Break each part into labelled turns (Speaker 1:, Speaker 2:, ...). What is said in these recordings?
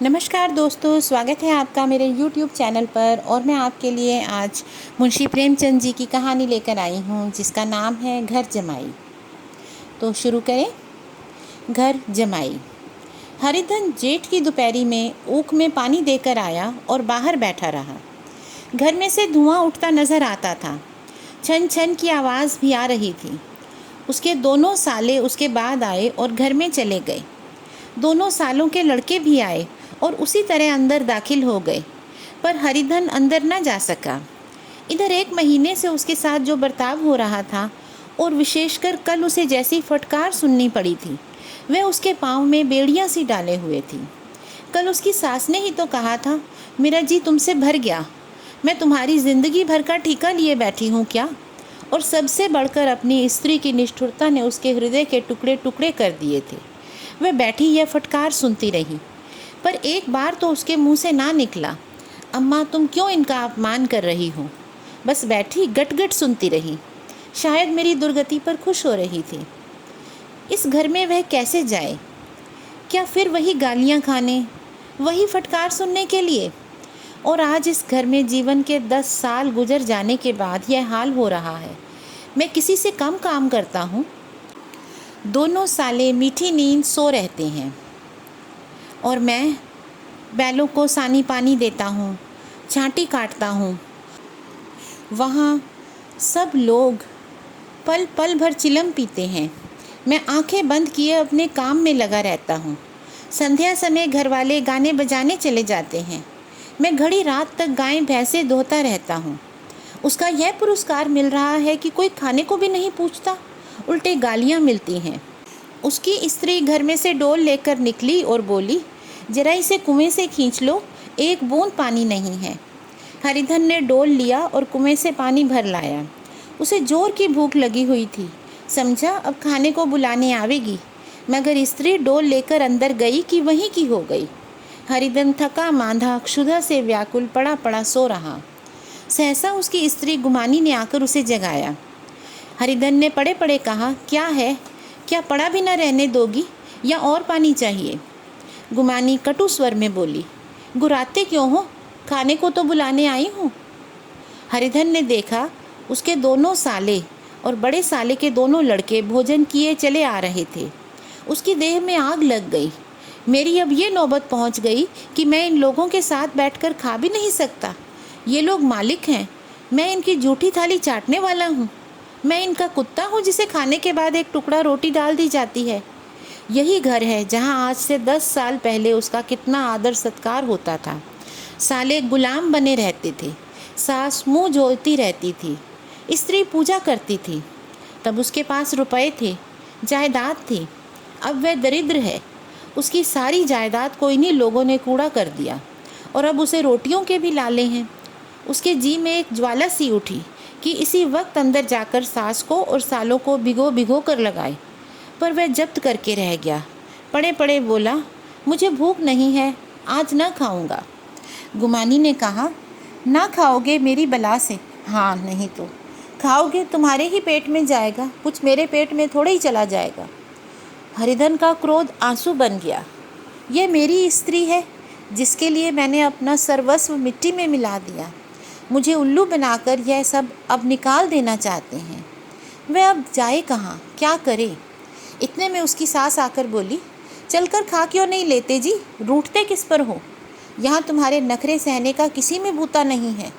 Speaker 1: नमस्कार दोस्तों, स्वागत है आपका मेरे YouTube चैनल पर। और मैं आपके लिए आज मुंशी प्रेमचंद जी की कहानी लेकर आई हूँ, जिसका नाम है घर जमाई। तो शुरू करें। घर जमाई। हरिधन जेठ की दोपहरी में ऊख में पानी देकर आया और बाहर बैठा रहा। घर में से धुआं उठता नज़र आता था। छन छन की आवाज़ भी आ रही थी। उसके दोनों साले उसके बाद आए और घर में चले गए। दोनों सालों के लड़के भी आए और उसी तरह अंदर दाखिल हो गए, पर हरिधन अंदर न जा सका। इधर 1 महीने से उसके साथ जो बर्ताव हो रहा था, और विशेषकर कल उसे जैसी फटकार सुननी पड़ी थी, वह उसके पाँव में बेड़ियाँ सी डाले हुए थी। कल उसकी सास ने ही तो कहा था, मेरा जी तुमसे भर गया, मैं तुम्हारी ज़िंदगी भर का ठेका लिए बैठी हूँ क्या। और सबसे बढ़कर अपनी स्त्री की निष्ठुरता ने उसके हृदय के टुकड़े टुकड़े कर दिए थे। वह बैठी यह फटकार सुनती रही, पर एक बार तो उसके मुंह से ना निकला, अम्मा तुम क्यों इनका अपमान कर रही हो। बस बैठी गट गट सुनती रही। शायद मेरी दुर्गति पर खुश हो रही थी। इस घर में वह कैसे जाए? क्या फिर वही गालियां खाने, वही फटकार सुनने के लिए? और आज इस घर में जीवन के 10 साल गुजर जाने के बाद यह हाल हो रहा है। मैं किसी से कम काम करता हूँ। दोनों साले मीठी नींद सो रहते हैं और मैं बैलों को सानी पानी देता हूँ, छांटी काटता हूँ। वहाँ सब लोग पल पल भर चिलम पीते हैं। मैं आंखें बंद किए अपने काम में लगा रहता हूँ। संध्या समय घर वाले गाने बजाने चले जाते हैं। मैं घड़ी रात तक गायें भैंसे धोता रहता हूँ। उसका यह पुरस्कार मिल रहा है कि कोई खाने को भी नहीं पूछता, उल्टे गालियाँ मिलती हैं। उसकी स्त्री घर में से डोल लेकर निकली और बोली, जरा इसे कुएं से खींच लो, एक बूंद पानी नहीं है। हरिधन ने डोल लिया और कुएं से पानी भर लाया। उसे जोर की भूख लगी हुई थी। समझा अब खाने को बुलाने आवेगी, मगर स्त्री डोल लेकर अंदर गई कि वहीं की हो गई। हरिधन थका मांधा क्षुधा से व्याकुल पड़ा पड़ा सो रहा। सहसा उसकी स्त्री गुमानी ने आकर उसे जगाया। हरिधन ने पड़े पड़े कहा, क्या है, क्या पड़ा भी न रहने दोगी या और पानी चाहिए? गुमानी कटु स्वर में बोली, गुराते क्यों हो, खाने को तो बुलाने आई हूँ। हरिधन ने देखा उसके दोनों साले और बड़े साले के दोनों लड़के भोजन किए चले आ रहे थे। उसकी देह में आग लग गई। मेरी अब ये नौबत पहुँच गई कि मैं इन लोगों के साथ बैठकर खा भी नहीं सकता। ये लोग मालिक हैं, मैं इनकी जूठी थाली चाटने वाला हूँ। मैं इनका कुत्ता हूँ जिसे खाने के बाद एक टुकड़ा रोटी डाल दी जाती है। यही घर है जहाँ आज से 10 साल पहले उसका कितना आदर सत्कार होता था। साले गुलाम बने रहते थे, सास मुँह जोलती रहती थी, स्त्री पूजा करती थी। तब उसके पास रुपए थे, जायदाद थी। अब वह दरिद्र है। उसकी सारी जायदाद को इन्हीं लोगों ने कूड़ा कर दिया और अब उसे रोटियों के भी लाले हैं। उसके जी में एक ज्वाला सी उठी कि इसी वक्त अंदर जाकर सास को और सालों को भिगो भिगो कर लगाए, पर वह जब्त करके रह गया। पड़े पड़े बोला, मुझे भूख नहीं है, आज न खाऊंगा। गुमानी ने कहा, ना खाओगे मेरी बला से। हाँ, नहीं तो खाओगे, तुम्हारे ही पेट में जाएगा, कुछ मेरे पेट में थोड़े ही चला जाएगा। हरिधन का क्रोध आंसू बन गया। यह मेरी स्त्री है जिसके लिए मैंने अपना सर्वस्व मिट्टी में मिला दिया। मुझे उल्लू बनाकर यह सब अब निकाल देना चाहते हैं। वह अब जाए कहाँ, क्या करे? इतने में उसकी सास आकर बोली, चलकर खा क्यों नहीं लेते जी, रूठते किस पर हो? यहाँ तुम्हारे नखरे सहने का किसी में भूता नहीं है।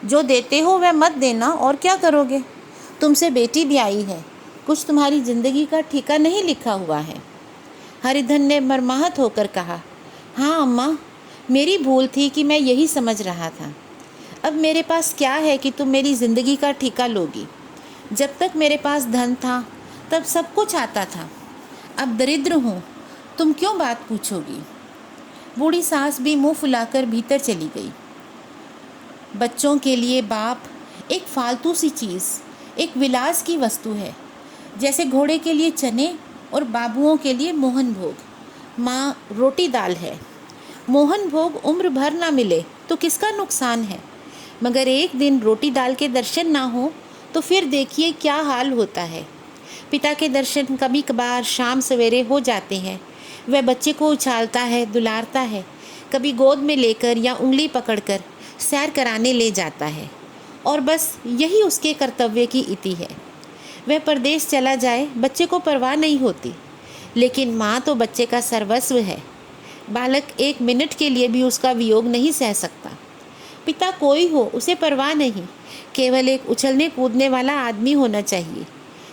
Speaker 1: जो देते हो वह मत देना, और क्या करोगे? तुमसे बेटी भी आई है, कुछ तुम्हारी जिंदगी का ठेका नहीं लिखा हुआ है। हरिधन ने मर्माहत होकर कहा, हाँ अम्मा, मेरी भूल थी कि मैं यही समझ रहा था। अब मेरे पास क्या है कि तुम मेरी ज़िंदगी का ठेका लोगी? जब तक मेरे पास धन था तब सब कुछ आता था। अब दरिद्र हूँ, तुम क्यों बात पूछोगी? बूढ़ी सास भी मुंह फुलाकर भीतर चली गई। बच्चों के लिए बाप एक फालतू सी चीज़, एक विलास की वस्तु है, जैसे घोड़े के लिए चने और बाबुओं के लिए मोहन भोग। माँ रोटी दाल है। मोहन भोग उम्र भर ना मिले तो किसका नुकसान है, मगर एक दिन रोटी दाल के दर्शन ना हो तो फिर देखिए क्या हाल होता है। पिता के दर्शन कभी कभार शाम सवेरे हो जाते हैं। वह बच्चे को उछालता है, दुलारता है, कभी गोद में लेकर या उंगली पकड़कर सैर कराने ले जाता है, और बस यही उसके कर्तव्य की इति है। वह परदेश चला जाए, बच्चे को परवाह नहीं होती, लेकिन माँ तो बच्चे का सर्वस्व है। बालक एक मिनट के लिए भी उसका वियोग नहीं सह सकता। पिता कोई हो, उसे परवाह नहीं, केवल एक उछलने कूदने वाला आदमी होना चाहिए।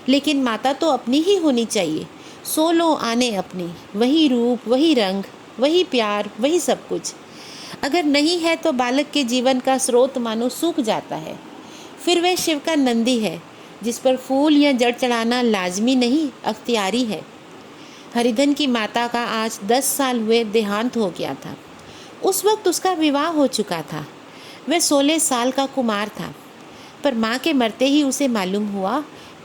Speaker 1: लेकिन माता तो अपनी ही होनी चाहिए, 16 आने अपनी, वही रूप, वही रंग, वही प्यार, वही सब कुछ। अगर नहीं है तो बालक के जीवन का स्रोत मानो सूख जाता है। फिर वह शिव का नंदी है, जिस पर फूल या जड़ चढ़ाना लाजमी नहीं, अख्तियारी है। हरिधन की माता का आज 10 साल हुए देहांत हो गया था। उस वक्त उसका विवाह हो चुका था। वह 16 साल का कुमार था, पर माँ के मरते ही उसे मालूम हुआ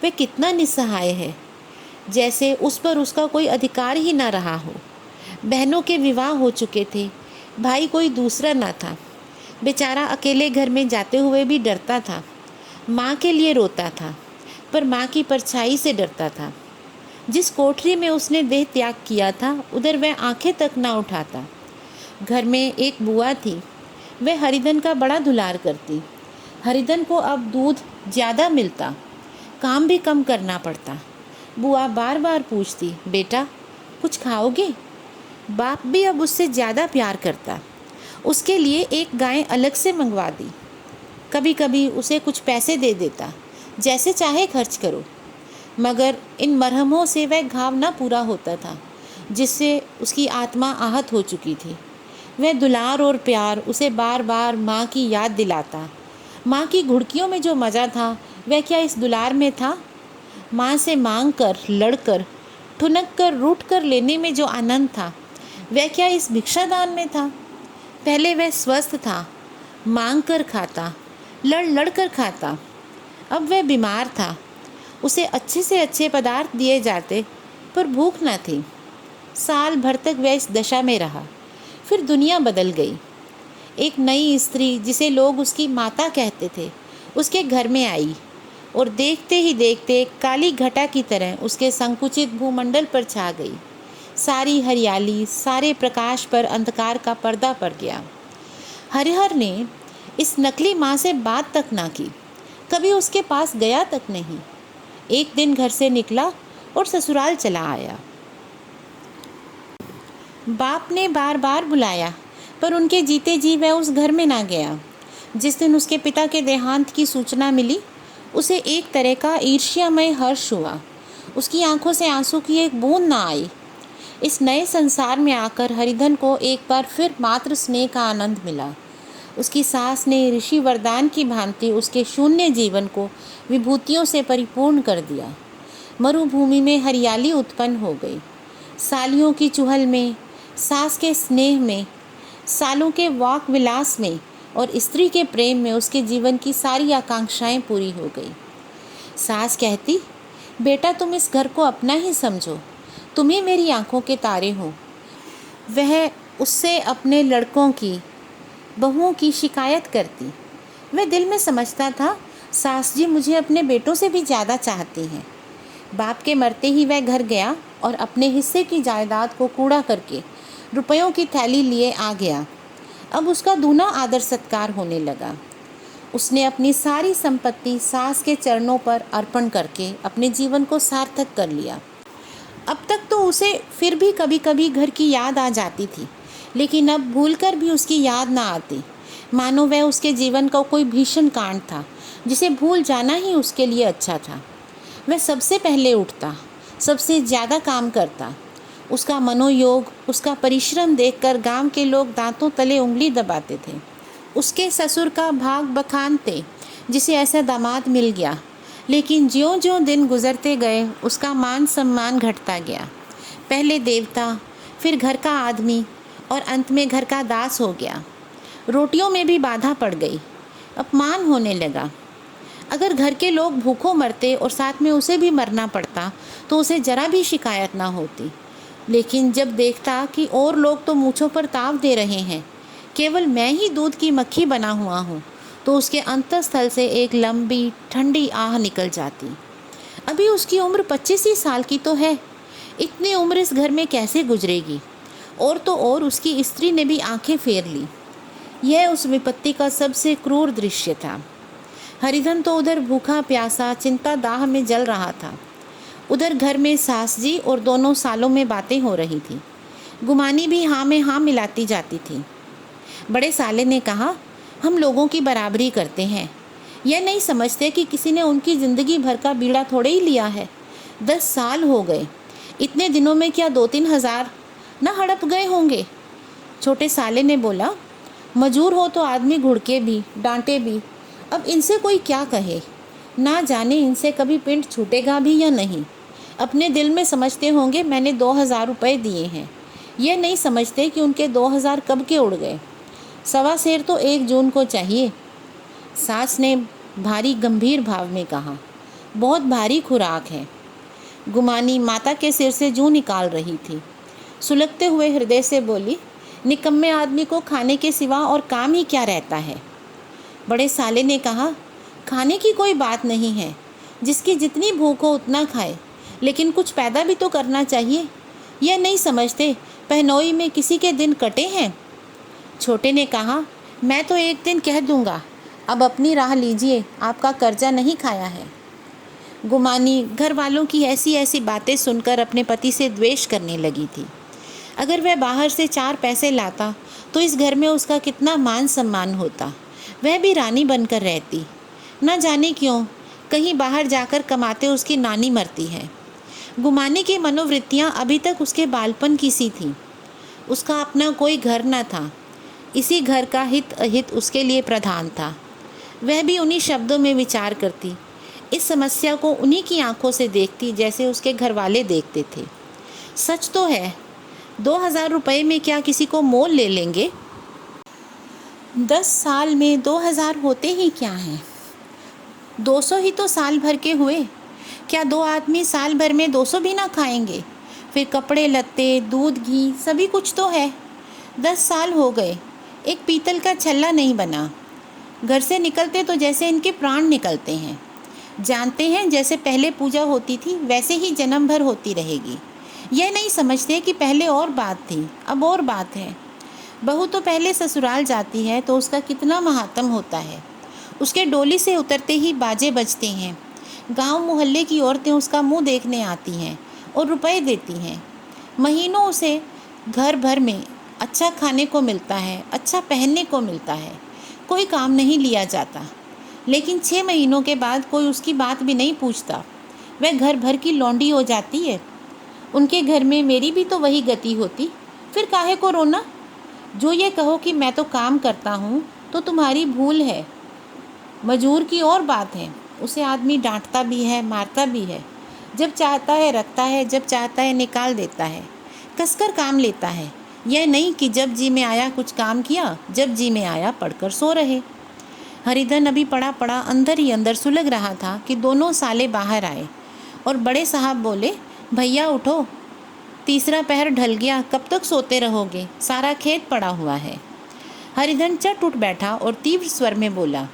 Speaker 1: वह कितना निस्सहाय है, जैसे उस पर उसका कोई अधिकार ही ना रहा हो। बहनों के विवाह हो चुके थे, भाई कोई दूसरा ना था। बेचारा अकेले घर में जाते हुए भी डरता था। माँ के लिए रोता था, पर माँ की परछाई से डरता था। जिस कोठरी में उसने देह त्याग किया था, उधर वह आंखें तक ना उठाता। घर में एक बुआ थी, वह हरिधन का बड़ा दुलार करती। हरिधन को अब दूध ज़्यादा मिलता, काम भी कम करना पड़ता। बुआ बार बार पूछती, बेटा कुछ खाओगे? बाप भी अब उससे ज़्यादा प्यार करता। उसके लिए एक गाय अलग से मंगवा दी। कभी कभी उसे कुछ पैसे दे देता, जैसे चाहे खर्च करो। मगर इन मरहमों से वह घाव न पूरा होता था, जिससे उसकी आत्मा आहत हो चुकी थी। वह दुलार और प्यार उसे बार बार माँ की याद दिलाता। माँ की घुड़कियों में जो मज़ा था, वह क्या इस दुलार में था? माँ से मांग कर, लड़कर, ठुनक कर, रूठ कर लेने में जो आनंद था, वह क्या इस भिक्षादान में था? पहले वह स्वस्थ था, मांग कर खाता, लड़ लड़ कर खाता। अब वह बीमार था, उसे अच्छे से अच्छे पदार्थ दिए जाते, पर भूख न थी। साल भर तक वह इस दशा में रहा। फिर दुनिया बदल गई। एक नई स्त्री, जिसे लोग उसकी माता कहते थे, उसके घर में आई और देखते ही देखते काली घटा की तरह उसके संकुचित भूमंडल पर छा गई। सारी हरियाली, सारे प्रकाश पर अंधकार का पर्दा पड़ गया। हरिहर ने इस नकली माँ से बात तक ना की, कभी उसके पास गया तक नहीं। एक दिन घर से निकला और ससुराल चला आया। बाप ने बार बार बुलाया, पर उनके जीते जी वह उस घर में ना गया। जिस दिन उसके पिता के देहांत की सूचना मिली, उसे एक तरह का ईर्ष्यामय हर्ष हुआ। उसकी आंखों से आंसू की एक बूंद ना आई। इस नए संसार में आकर हरिधन को एक बार फिर मातृ स्नेह का आनंद मिला। उसकी सास ने ऋषि वरदान की भांति उसके शून्य जीवन को विभूतियों से परिपूर्ण कर दिया। मरुभूमि में हरियाली उत्पन्न हो गई। सालियों की चुहल में, सास के स्नेह में, सालों के वाक विलास में और स्त्री के प्रेम में उसके जीवन की सारी आकांक्षाएं पूरी हो गई। सास कहती, बेटा तुम इस घर को अपना ही समझो, तुम ही मेरी आंखों के तारे हो। वह उससे अपने लड़कों की, बहुओं की शिकायत करती। वह दिल में समझता था, सास जी मुझे अपने बेटों से भी ज़्यादा चाहती हैं। बाप के मरते ही वह घर गया और अपने हिस्से की जायदाद को कूड़ा करके रुपयों की थैली लिए आ गया। अब उसका दूना आदर सत्कार होने लगा। उसने अपनी सारी संपत्ति सास के चरणों पर अर्पण करके अपने जीवन को सार्थक कर लिया। अब तक तो उसे फिर भी कभी कभी घर की याद आ जाती थी, लेकिन अब भूलकर भी उसकी याद ना आती, मानो वह उसके जीवन का कोई भीषण कांड था, जिसे भूल जाना ही उसके लिए अच्छा था। वह सबसे पहले उठता, सबसे ज़्यादा काम करता। उसका मनोयोग, उसका परिश्रम देखकर गांव के लोग दांतों तले उंगली दबाते थे। उसके ससुर का भाग बखानते, जिसे ऐसा दामाद मिल गया। लेकिन ज्यों-ज्यों दिन गुजरते गए, उसका मान सम्मान घटता गया। पहले देवता, फिर घर का आदमी और अंत में घर का दास हो गया। रोटियों में भी बाधा पड़ गई, अपमान होने लगा। अगर घर के लोग भूखों मरते और साथ में उसे भी मरना पड़ता, तो उसे जरा भी शिकायत ना होती। लेकिन जब देखता कि और लोग तो मूँछों पर ताव दे रहे हैं, केवल मैं ही दूध की मक्खी बना हुआ हूँ, तो उसके अंतःस्थल से एक लंबी ठंडी आह निकल जाती। अभी उसकी उम्र 25 ही साल की तो है। इतनी उम्र इस घर में कैसे गुजरेगी? और तो और उसकी स्त्री ने भी आंखें फेर ली। यह उस विपत्ति का सबसे क्रूर दृश्य था। हरिधन तो उधर भूखा प्यासा चिंता दाह में जल रहा था, उधर घर में सास जी और दोनों सालों में बातें हो रही थी। गुमानी भी हाँ में हाँ मिलाती जाती थी। बड़े साले ने कहा, हम लोगों की बराबरी करते हैं, यह नहीं समझते कि किसी ने उनकी ज़िंदगी भर का बीड़ा थोड़े ही लिया है। 10 साल हो गए, इतने दिनों में क्या 2-3 हज़ार न हड़प गए होंगे। छोटे साले ने बोला, मजूर हो तो आदमी घुड़के भी डांटे भी, अब इनसे कोई क्या कहे। ना जाने इनसे कभी पिंड छूटेगा भी या नहीं। अपने दिल में समझते होंगे मैंने 2000 रुपये दिए हैं, ये नहीं समझते कि उनके 2000 कब के उड़ गए। 1.25 सेर तो 1 जून को चाहिए। सास ने भारी गंभीर भाव में कहा, बहुत भारी खुराक है। गुमानी माता के सिर से जूं निकाल रही थी। सुलगते हुए हृदय से बोली, निकम्मे आदमी को खाने के सिवा और काम ही क्या रहता है। बड़े साले ने कहा, खाने की कोई बात नहीं है, जिसकी जितनी भूख हो उतना खाए, लेकिन कुछ पैदा भी तो करना चाहिए। यह नहीं समझते पहनोई में किसी के दिन कटे हैं। छोटे ने कहा, मैं तो एक दिन कह दूंगा, अब अपनी राह लीजिए, आपका कर्जा नहीं खाया है। गुमानी घर वालों की ऐसी ऐसी बातें सुनकर अपने पति से द्वेष करने लगी थी। अगर वह बाहर से 4 पैसे लाता तो इस घर में उसका कितना मान सम्मान होता, वह भी रानी बनकर रहती। न जाने क्यों कहीं बाहर जाकर कमाते उसकी नानी मरती है। गुमानी की मनोवृत्तियाँ अभी तक उसके बालपन की सी थीं। उसका अपना कोई घर न था, इसी घर का हित अहित उसके लिए प्रधान था। वह भी उन्हीं शब्दों में विचार करती, इस समस्या को उन्हीं की आंखों से देखती जैसे उसके घर वाले देखते थे। सच तो है, 2000 रुपये में क्या किसी को मोल ले लेंगे। 10 साल में 2000 होते ही क्या हैं। 200 ही तो साल भर के हुए। क्या 2 आदमी साल भर में 200 भी ना खाएंगे। फिर कपड़े लत्ते दूध घी सभी कुछ तो है। 10 साल हो गए, एक पीतल का छल्ला नहीं बना। घर से निकलते तो जैसे इनके प्राण निकलते हैं। जानते हैं जैसे पहले पूजा होती थी वैसे ही जन्म भर होती रहेगी। यह नहीं समझते कि पहले और बात थी, अब और बात है। बहू तो पहले ससुराल जाती है तो उसका कितना महात्म होता है। उसके डोली से उतरते ही बाजे बजते हैं। गांव मोहल्ले की औरतें उसका मुंह देखने आती हैं और रुपए देती हैं। महीनों उसे घर भर में अच्छा खाने को मिलता है, अच्छा पहनने को मिलता है, कोई काम नहीं लिया जाता। लेकिन 6 महीनों के बाद कोई उसकी बात भी नहीं पूछता। वह घर भर की लौंडी हो जाती है। उनके घर में मेरी भी तो वही गति होती, फिर काहे को रोना। जो ये कहो कि मैं तो काम करता हूँ तो तुम्हारी भूल है। मजूर की और बात है, उसे आदमी डांटता भी है, मारता भी है। जब चाहता है रखता है, जब चाहता है निकाल देता है, कसकर काम लेता है। यह नहीं कि जब जी में आया कुछ काम किया, जब जी में आया पढ़कर सो रहे। हरिधन अभी पड़ा पड़ा अंदर ही अंदर सुलग रहा था कि दोनों साले बाहर आए और बड़े साहब बोले, भैया उठो, तीसरा पहर ढल गया, कब तक सोते रहोगे, सारा खेत पड़ा हुआ है। हरिधन चट उठ बैठा और तीव्र स्वर में बोला,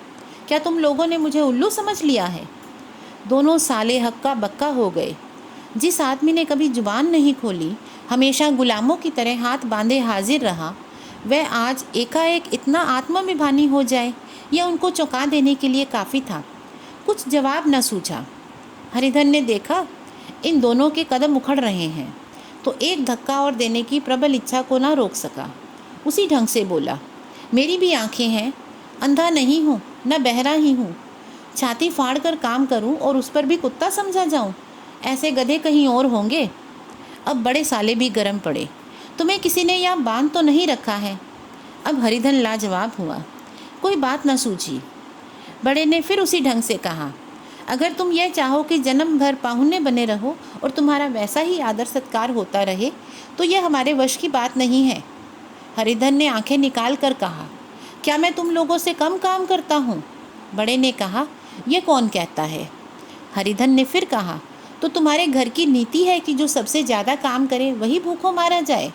Speaker 1: क्या तुम लोगों ने मुझे उल्लू समझ लिया है। दोनों साले हक्का बक्का हो गए। जिस आदमी ने कभी जुबान नहीं खोली, हमेशा गुलामों की तरह हाथ बांधे हाजिर रहा, वह आज एकाएक इतना आत्माभिमानी हो जाए, यह उनको चौंका देने के लिए काफ़ी था। कुछ जवाब न सूझा। हरिधन ने देखा इन दोनों के कदम उखड़ रहे हैं तो एक धक्का और देने की प्रबल इच्छा को ना रोक सका। उसी ढंग से बोला, मेरी भी आंखें हैं, अंधा नहीं हूँ न बहरा ही हूँ। छाती फाड़ कर काम करूँ और उस पर भी कुत्ता समझा जाऊँ, ऐसे गधे कहीं और होंगे। अब बड़े साले भी गर्म पड़े, तुम्हें किसी ने यहाँ बांध तो नहीं रखा है। अब हरिधन लाजवाब हुआ, कोई बात न सूझी। बड़े ने फिर उसी ढंग से कहा, अगर तुम यह चाहो कि जन्म भर पाहुने बने रहो और तुम्हारा वैसा ही आदर सत्कार होता रहे तो यह हमारे वश की बात नहीं है। हरिधन ने आंखें निकाल कर कहा, क्या मैं तुम लोगों से कम काम करता हूँ। बड़े ने कहा, यह कौन कहता है। हरिधन ने फिर कहा, तो तुम्हारे घर की नीति है कि जो सबसे ज़्यादा काम करे वही भूखों मारा जाए।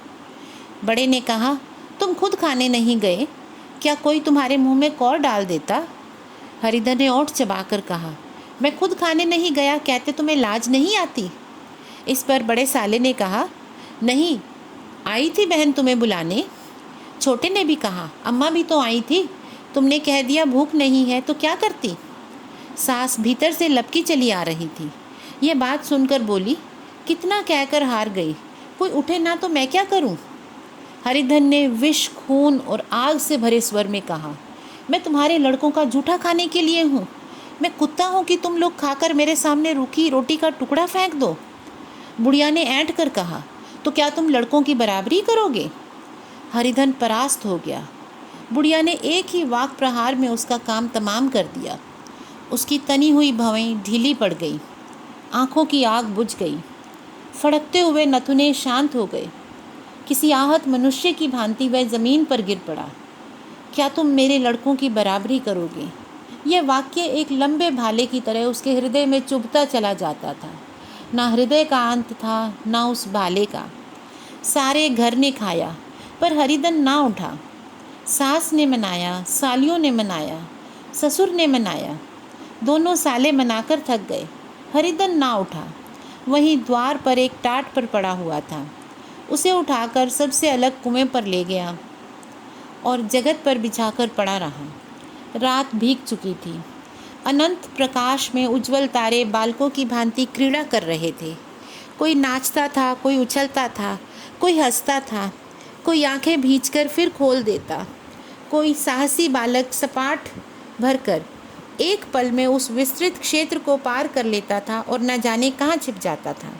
Speaker 1: बड़े ने कहा, तुम खुद खाने नहीं गए, क्या कोई तुम्हारे मुंह में कौर डाल देता। हरिधन ने ओंठ चबाकर कहा, मैं खुद खाने नहीं गया कहते तुम्हें लाज नहीं आती। इस पर बड़े साले ने कहा, नहीं, आई थी बहन तुम्हें बुलाने? छोटे ने भी कहा, अम्मा भी तो आई थी, तुमने कह दिया भूख नहीं है तो क्या करती। सास भीतर से लपकी चली आ रही थी। यह बात सुनकर बोली, कितना कहकर हार गई, कोई उठे ना तो मैं क्या करूं। हरिधन ने विष, खून और आग से भरे स्वर में कहा, मैं तुम्हारे लड़कों का जूठा खाने के लिए हूँ? मैं कुत्ता हूँ कि तुम लोग खाकर मेरे सामने रूखी रोटी का टुकड़ा फेंक दो। बुढ़िया ने ऐंठ कर कहा, तो क्या तुम लड़कों की बराबरी करोगे? हरिधन परास्त हो गया। बुढ़िया ने एक ही वाक प्रहार में उसका काम तमाम कर दिया। उसकी तनी हुई भवें ढीली पड़ गई, आंखों की आग बुझ गई, फड़कते हुए नथुने शांत हो गए। किसी आहत मनुष्य की भांति वह ज़मीन पर गिर पड़ा। क्या तुम मेरे लड़कों की बराबरी करोगे? यह वाक्य एक लंबे भाले की तरह उसके हृदय में चुभता चला जाता था। ना हृदय का अंत था, ना उस भाले का। सारे घर ने खाया, पर हरिधन ना उठा। सास ने मनाया, सालियों ने मनाया, ससुर ने मनाया, दोनों साले मनाकर थक गए। हरिधन ना उठा। वहीं द्वार पर एक टाट पर पड़ा हुआ था। उसे उठाकर सबसे अलग कुएं पर ले गया और जगत पर बिछाकर पड़ा रहा। रात भीग चुकी थी। अनंत प्रकाश में उज्जवल तारे बालकों की भांति क्रीड़ा कर रहे थे। कोई नाचता था, कोई उछलता था, कोई हंसता था, कोई आंखें भींचकर फिर खोल देता, कोई साहसी बालक सपाट भरकर एक पल में उस विस्तृत क्षेत्र को पार कर लेता था और न जाने कहाँ छिप जाता था।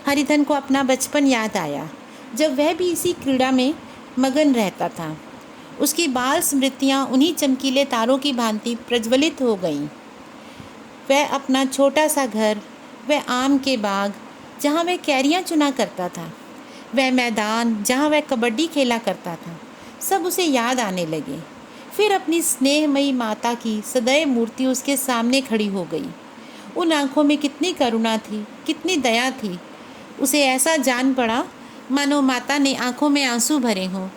Speaker 1: हरिधन को अपना बचपन याद आया, जब वह भी इसी क्रीड़ा में मगन रहता था। उसकी बाल स्मृतियाँ उन्हीं चमकीले तारों की भांति प्रज्वलित हो गईं। वह अपना छोटा सा घर, वह आम के बाग जहाँ वह कैरियाँ चुना करता था, वह मैदान जहाँ वह कबड्डी खेला करता था, सब उसे याद आने लगे। फिर अपनी स्नेहमयी माता की सदैव मूर्ति उसके सामने खड़ी हो गई। उन आँखों में कितनी करुणा थी, कितनी दया थी। उसे ऐसा जान पड़ा मानो माता ने आँखों में आंसू भरे हों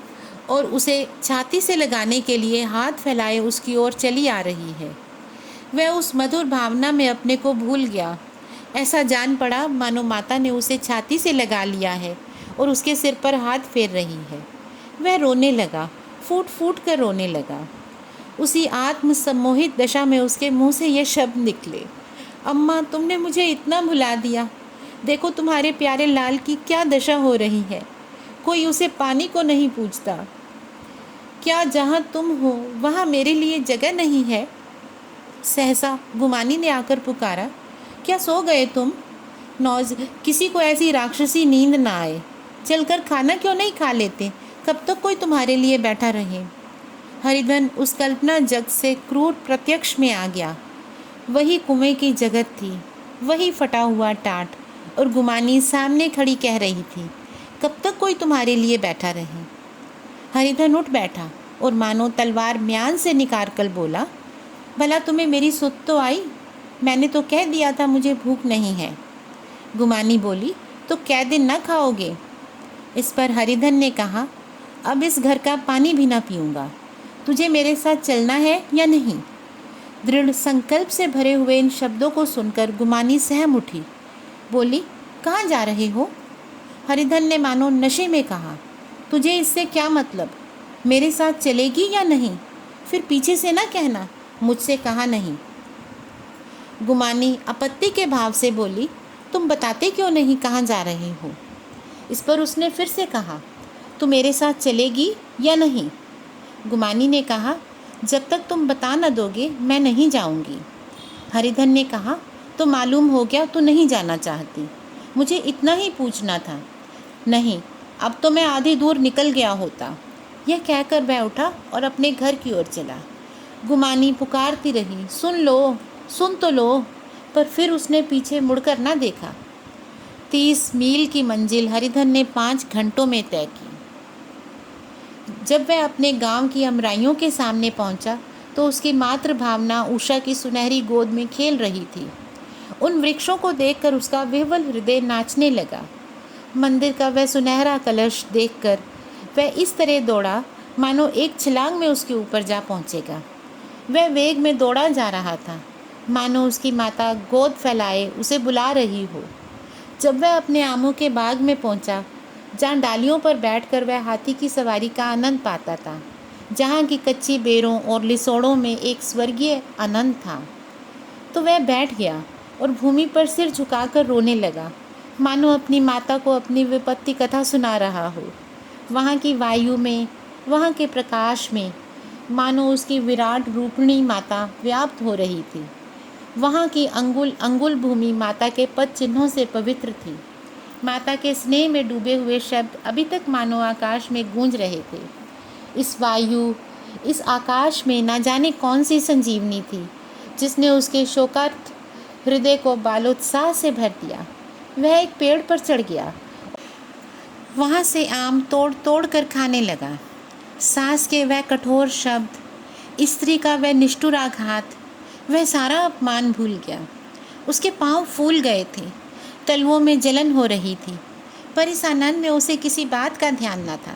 Speaker 1: और उसे छाती से लगाने के लिए हाथ फैलाए उसकी ओर चली आ रही है। वह उस मधुर भावना में अपने को भूल गया। ऐसा जान पड़ा मानो माता ने उसे छाती से लगा लिया है और उसके सिर पर हाथ फेर रही है। वह रोने लगा, फूट फूट कर रोने लगा। उसी आत्म सम्मोहित दशा में उसके मुंह से ये शब्द निकले, अम्मा तुमने मुझे इतना भुला दिया। देखो तुम्हारे प्यारे लाल की क्या दशा हो रही है। कोई उसे पानी को नहीं पूछता। क्या जहाँ तुम हो वहाँ मेरे लिए जगह नहीं है? सहसा गुमानी ने आकर पुकारा, क्या सो गए तुम? नौज, किसी को ऐसी राक्षसी नींद ना आए। चलकर खाना क्यों नहीं खा लेते? कब तक कोई तुम्हारे लिए बैठा रहे? हरिधन उस कल्पना जग से क्रूर प्रत्यक्ष में आ गया। वही कुएं की जगत थी, वही फटा हुआ टाट, और गुमानी सामने खड़ी कह रही थी, कब तक कोई तुम्हारे लिए बैठा रहे? हरिधन उठ बैठा और मानो तलवार म्यान से निकाल कर बोला, भला तुम्हें मेरी सुध तो आई? मैंने तो कह दिया था मुझे भूख नहीं है। गुमानी बोली, तो कै दिन न खाओगे? इस पर हरिधन ने कहा, अब इस घर का पानी भी न पीऊँगा। तुझे मेरे साथ चलना है या नहीं? दृढ़ संकल्प से भरे हुए इन शब्दों को सुनकर गुमानी सहम उठी। बोली, कहाँ जा रहे हो? हरिधन ने मानो नशे में कहा, तुझे इससे क्या मतलब? मेरे साथ चलेगी या नहीं? फिर पीछे से ना कहना मुझसे कहा नहीं। गुमानी आपत्ति के भाव से बोली, तुम बताते क्यों नहीं कहाँ जा रहे हो? इस पर उसने फिर से कहा, तू मेरे साथ चलेगी या नहीं? गुमानी ने कहा, जब तक तुम बता न दोगे मैं नहीं जाऊंगी। हरिधन ने कहा, तो मालूम हो गया तू नहीं जाना चाहती। मुझे इतना ही पूछना था। नहीं, अब तो मैं आधी दूर निकल गया होता। यह कहकर वह उठा और अपने घर की ओर चला। गुमानी पुकारती रही, सुन लो, सुन तो लो, पर फिर उसने पीछे मुड़कर ना देखा। 30 मील की मंजिल हरिधन ने 5 घंटों में तय की। जब वह अपने गांव की अमराइयों के सामने पहुंचा, तो उसकी मातृ भावना उषा की सुनहरी गोद में खेल रही थी। उन वृक्षों को देखकर उसका विह्वल हृदय नाचने लगा। मंदिर का वह सुनहरा कलश देखकर वह इस तरह दौड़ा मानो एक छलांग में उसके ऊपर जा पहुंचेगा। वह वेग में दौड़ा जा रहा था, मानो उसकी माता गोद फैलाए उसे बुला रही हो। जब वह अपने आमों के बाग में पहुंचा, जहाँ डालियों पर बैठकर वह हाथी की सवारी का आनंद पाता था, जहाँ की कच्ची बेरों और लिसोड़ों में एक स्वर्गीय आनंद था। तो वह बैठ गया और भूमि पर सिर झुकाकर रोने लगा, मानो अपनी माता को अपनी विपत्ति कथा सुना रहा हो। वहाँ की वायु में, वहाँ के प्रकाश में मानो उसकी विराट रूपिणी माता व्याप्त हो रही थी। वहाँ की अंगुल अंगुल भूमि माता के पद चिन्हों से पवित्र थी। माता के स्नेह में डूबे हुए शब्द अभी तक मानो आकाश में गूंज रहे थे। इस वायु, इस आकाश में ना जाने कौन सी संजीवनी थी, जिसने उसके शोकार्त हृदय को बालोत्साह से भर दिया। वह एक पेड़ पर चढ़ गया, वहाँ से आम तोड़ तोड़ कर खाने लगा। सास के वह कठोर शब्द, स्त्री का वह निष्ठुर आघात, वह सारा अपमान भूल गया। उसके पांव फूल गए थे, तलवों में जलन हो रही थी, पर इस आनंद में उसे किसी बात का ध्यान न था।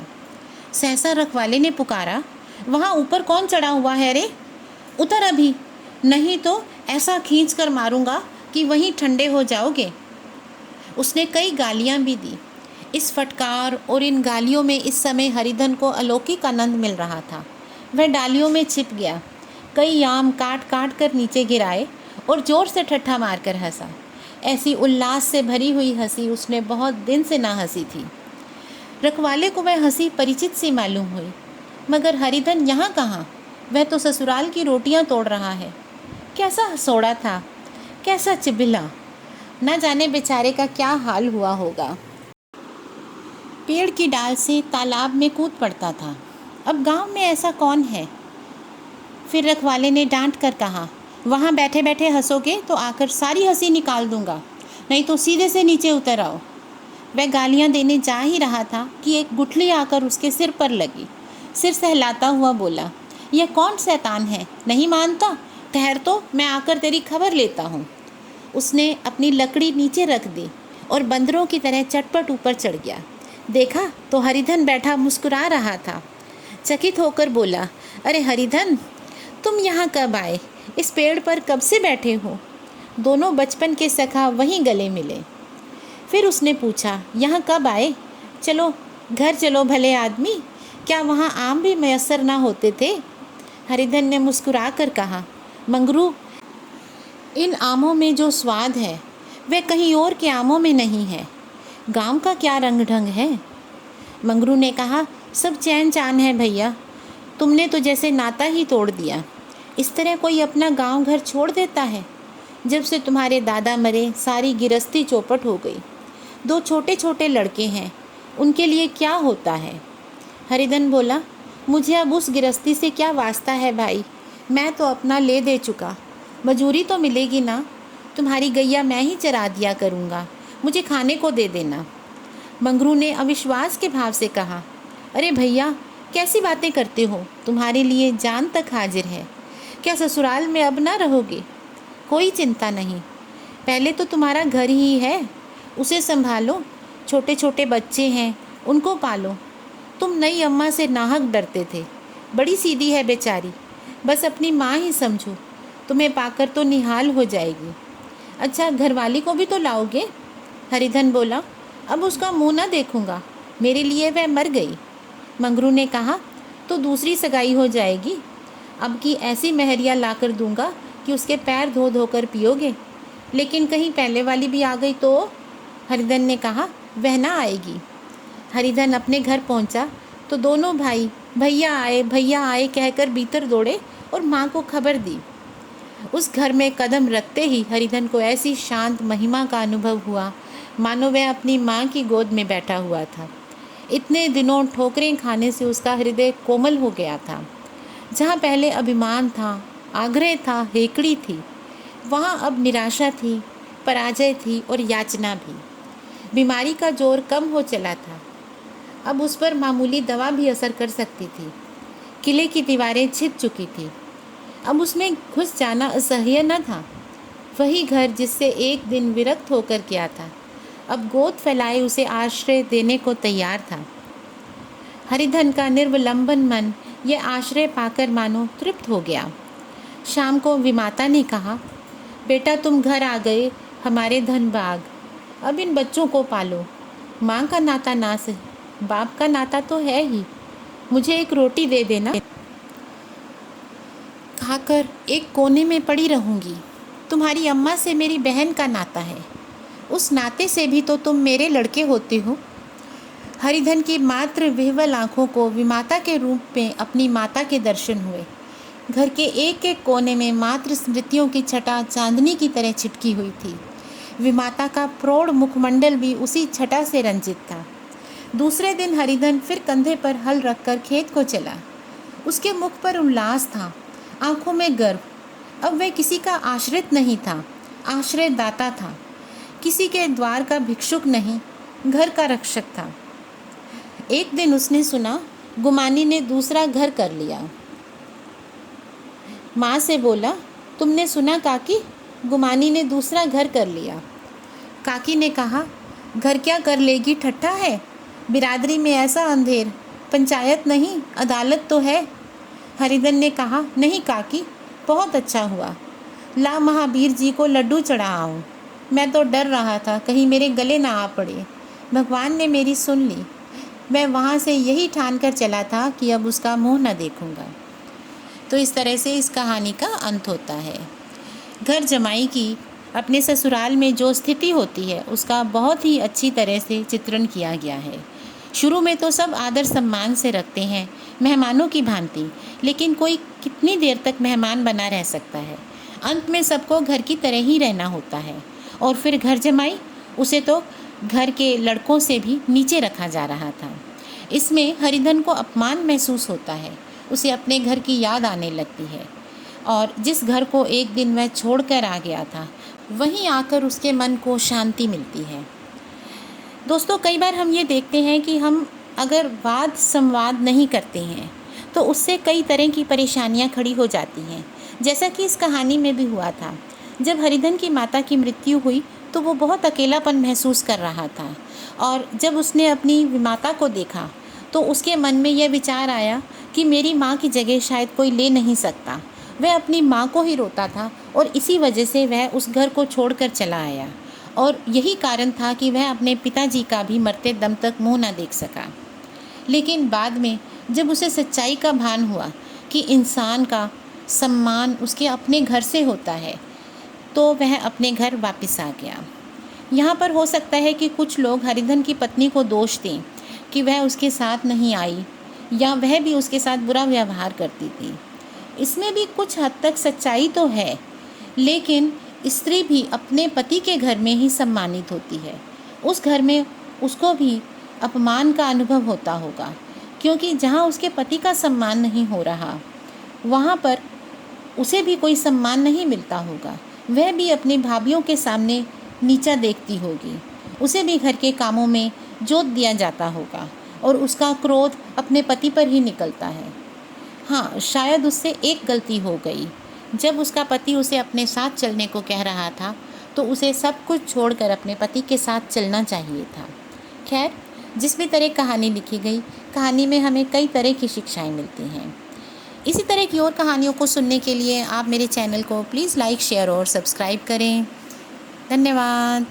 Speaker 1: सहसा रखवाले ने पुकारा, वहाँ ऊपर कौन चढ़ा हुआ है रे? उतर अभी, नहीं तो ऐसा खींच कर मारूंगा कि वहीं ठंडे हो जाओगे। उसने कई गालियाँ भी दी। इस फटकार और इन गालियों में इस समय हरिधन को अलौकिक आनंद मिल रहा था। वह डालियों में छिप गया, कई आम काट काट कर नीचे गिराए और जोर से ठट्ठा मारकर हंसा। ऐसी उल्लास से भरी हुई हंसी उसने बहुत दिन से ना हंसी थी। रखवाले को वह हंसी परिचित सी मालूम हुई, मगर हरिधन यहाँ कहाँ? वह तो ससुराल की रोटियाँ तोड़ रहा है। कैसा हंसोड़ा था, कैसा चिबिला, न जाने बेचारे का क्या हाल हुआ होगा। पेड़ की डाल से तालाब में कूद पड़ता था। अब गांव में ऐसा कौन है? फिर रखवाले ने डांट कर कहा, वहाँ बैठे बैठे हंसोगे तो आकर सारी हंसी निकाल दूंगा, नहीं तो सीधे से नीचे उतर आओ। वह गालियाँ देने जा ही रहा था कि एक गुठली आकर उसके सिर पर लगी। सिर सहलाता हुआ बोला, यह कौन शैतान है? नहीं मानता? ठहर तो, मैं आकर तेरी खबर लेता हूँ। उसने अपनी लकड़ी नीचे रख दी और बंदरों की तरह चटपट ऊपर चढ़ गया। देखा तो हरिधन बैठा मुस्कुरा रहा था। चकित होकर बोला, अरे हरिधन, तुम यहाँ कब आए? इस पेड़ पर कब से बैठे हो? दोनों बचपन के सखा वहीं गले मिले। फिर उसने पूछा, यहाँ कब आए? चलो घर चलो भले आदमी, क्या वहाँ आम भी मैसर ना होते थे? हरिधन ने मुस्कुरा कर कहा, मंगरू, इन आमों में जो स्वाद है वह कहीं और के आमों में नहीं है। गांव का क्या रंग ढंग है। मंगरू ने कहा, सब चैन चान है भैया, तुमने तो जैसे नाता ही तोड़ दिया। इस तरह कोई अपना गांव घर छोड़ देता है? जब से तुम्हारे दादा मरे सारी गिरस्ती चौपट हो गई। 2 छोटे छोटे लड़के हैं, उनके लिए क्या होता है? हरिधन बोला, मुझे अब उस गिरस्ती से क्या वास्ता है भाई, मैं तो अपना ले दे चुका। मजूरी तो मिलेगी ना? तुम्हारी गैया मैं ही चरा दिया करूँगा, मुझे खाने को दे देना। मंगरू ने अविश्वास के भाव से कहा, अरे भैया कैसी बातें करते हो, तुम्हारे लिए जान तक हाजिर है। क्या ससुराल में अब ना रहोगे? कोई चिंता नहीं, पहले तो तुम्हारा घर ही है, उसे संभालो। छोटे छोटे बच्चे हैं, उनको पालो। तुम नई अम्मा से नाहक डरते थे, बड़ी सीधी है बेचारी, बस अपनी माँ ही समझो, तुम्हें पाकर तो निहाल हो जाएगी। अच्छा घरवाली को भी तो लाओगे? हरिधन बोला, अब उसका मुंह ना देखूंगा, मेरे लिए वह मर गई। मंगरू ने कहा, तो दूसरी सगाई हो जाएगी, अब की ऐसी मेहरिया लाकर दूंगा कि उसके पैर धो धोकर पियोगे। लेकिन कहीं पहले वाली भी आ गई तो? हरिधन ने कहा, वह ना आएगी। हरिधन अपने घर पहुंचा तो दोनों भाई भैया आए कहकर भीतर दौड़े और माँ को खबर दी। उस घर में कदम रखते ही हरिधन को ऐसी शांत महिमा का अनुभव हुआ मानो वह अपनी माँ की गोद में बैठा हुआ था। इतने दिनों ठोकरें खाने से उसका हृदय कोमल हो गया था। जहाँ पहले अभिमान था, आग्रह था, हेकड़ी थी, वहाँ अब निराशा थी, पराजय थी और याचना भी। बीमारी का जोर कम हो चला था, अब उस पर मामूली दवा भी असर कर सकती थी। किले की दीवारें छिद चुकी थी, अब उसमें घुस जाना असह्य न था। वही घर जिससे एक दिन विरक्त होकर गया था, अब गोद फैलाए उसे आश्रय देने को तैयार था। हरिधन का निर्विलंबन मन यह आश्रय पाकर मानो तृप्त हो गया। शाम को विमाता ने कहा, बेटा तुम घर आ गए हमारे धन बाग, अब इन बच्चों को पालो। माँ का नाता ना सही, बाप का नाता तो है ही। मुझे एक रोटी दे देना, खाकर एक कोने में पड़ी रहूँगी। तुम्हारी अम्मा से मेरी बहन का नाता है, उस नाते से भी तो तुम मेरे लड़के होते हो। हरिधन की मात्र विह्वल आँखों को विमाता के रूप में अपनी माता के दर्शन हुए। घर के एक एक कोने में मात्र स्मृतियों की छटा चांदनी की तरह छिटकी हुई थी। विमाता का प्रौढ़ मुखमंडल भी उसी छटा से रंजित था। दूसरे दिन हरिधन फिर कंधे पर हल रखकर खेत को चला। उसके मुख पर उल्लास था, आंखों में गर्व। अब वह किसी का आश्रित नहीं था, आश्रयदाता था। किसी के द्वार का भिक्षुक नहीं, घर का रक्षक था। एक दिन उसने सुना गुमानी ने दूसरा घर कर लिया। माँ से बोला, तुमने सुना काकी, गुमानी ने दूसरा घर कर लिया। काकी ने कहा, घर क्या कर लेगी, ठट्ठा है। बिरादरी में ऐसा अंधेर, पंचायत नहीं अदालत तो है। हरिधन ने कहा, नहीं काकी, बहुत अच्छा हुआ। ला महावीर जी को लड्डू चढ़ाऊं। मैं तो डर रहा था कहीं मेरे गले ना आ पड़े। भगवान ने मेरी सुन ली। मैं वहाँ से यही ठान कर चला था कि अब उसका मुंह न देखूंगा। तो इस तरह से इस कहानी का अंत होता है। घर जमाई की अपने ससुराल में जो स्थिति होती है उसका बहुत ही अच्छी तरह से चित्रण किया गया है। शुरू में तो सब आदर सम्मान से रखते हैं, मेहमानों की भांति, लेकिन कोई कितनी देर तक मेहमान बना रह सकता है। अंत में सबको घर की तरह ही रहना होता है। और फिर घर जमाई, उसे तो घर के लड़कों से भी नीचे रखा जा रहा था। इसमें हरिधन को अपमान महसूस होता है, उसे अपने घर की याद आने लगती है। और जिस घर को एक दिन वह छोड़कर आ गया था, वहीं आकर उसके मन को शांति मिलती है। दोस्तों, कई बार हम ये देखते हैं कि हम अगर वाद संवाद नहीं करते हैं तो उससे कई तरह की परेशानियां खड़ी हो जाती हैं। जैसा कि इस कहानी में भी हुआ था। जब हरिधन की माता की मृत्यु हुई तो वो बहुत अकेलापन महसूस कर रहा था। और जब उसने अपनी माता को देखा तो उसके मन में यह विचार आया कि मेरी माँ की जगह शायद कोई ले नहीं सकता। वह अपनी माँ को ही रोता था और इसी वजह से वह उस घर को छोड़कर चला आया। और यही कारण था कि वह अपने पिताजी का भी मरते दम तक मुंह न देख सका। लेकिन बाद में जब उसे सच्चाई का भान हुआ कि इंसान का सम्मान उसके अपने घर से होता है, तो वह अपने घर वापस आ गया। यहाँ पर हो सकता है कि कुछ लोग हरिधन की पत्नी को दोष दें कि वह उसके साथ नहीं आई या वह भी उसके साथ बुरा व्यवहार करती थी। इसमें भी कुछ हद तक सच्चाई तो है, लेकिन स्त्री भी अपने पति के घर में ही सम्मानित होती है। उस घर में उसको भी अपमान का अनुभव होता होगा, क्योंकि जहाँ उसके पति का सम्मान नहीं हो रहा, वहाँ पर उसे भी कोई सम्मान नहीं मिलता होगा। वह भी अपनी भाभीयों के सामने नीचा देखती होगी। उसे भी घर के कामों में जोत दिया जाता होगा और उसका क्रोध अपने पति पर ही निकलता है। हाँ, शायद उससे एक गलती हो गई। जब उसका पति उसे अपने साथ चलने को कह रहा था तो उसे सब कुछ छोड़कर अपने पति के साथ चलना चाहिए था। खैर, जिस भी तरह कहानी लिखी गई, कहानी में हमें कई तरह की शिक्षाएं मिलती हैं। इसी तरह की और कहानियों को सुनने के लिए आप मेरे चैनल को प्लीज़ लाइक, शेयर और सब्सक्राइब करें। धन्यवाद।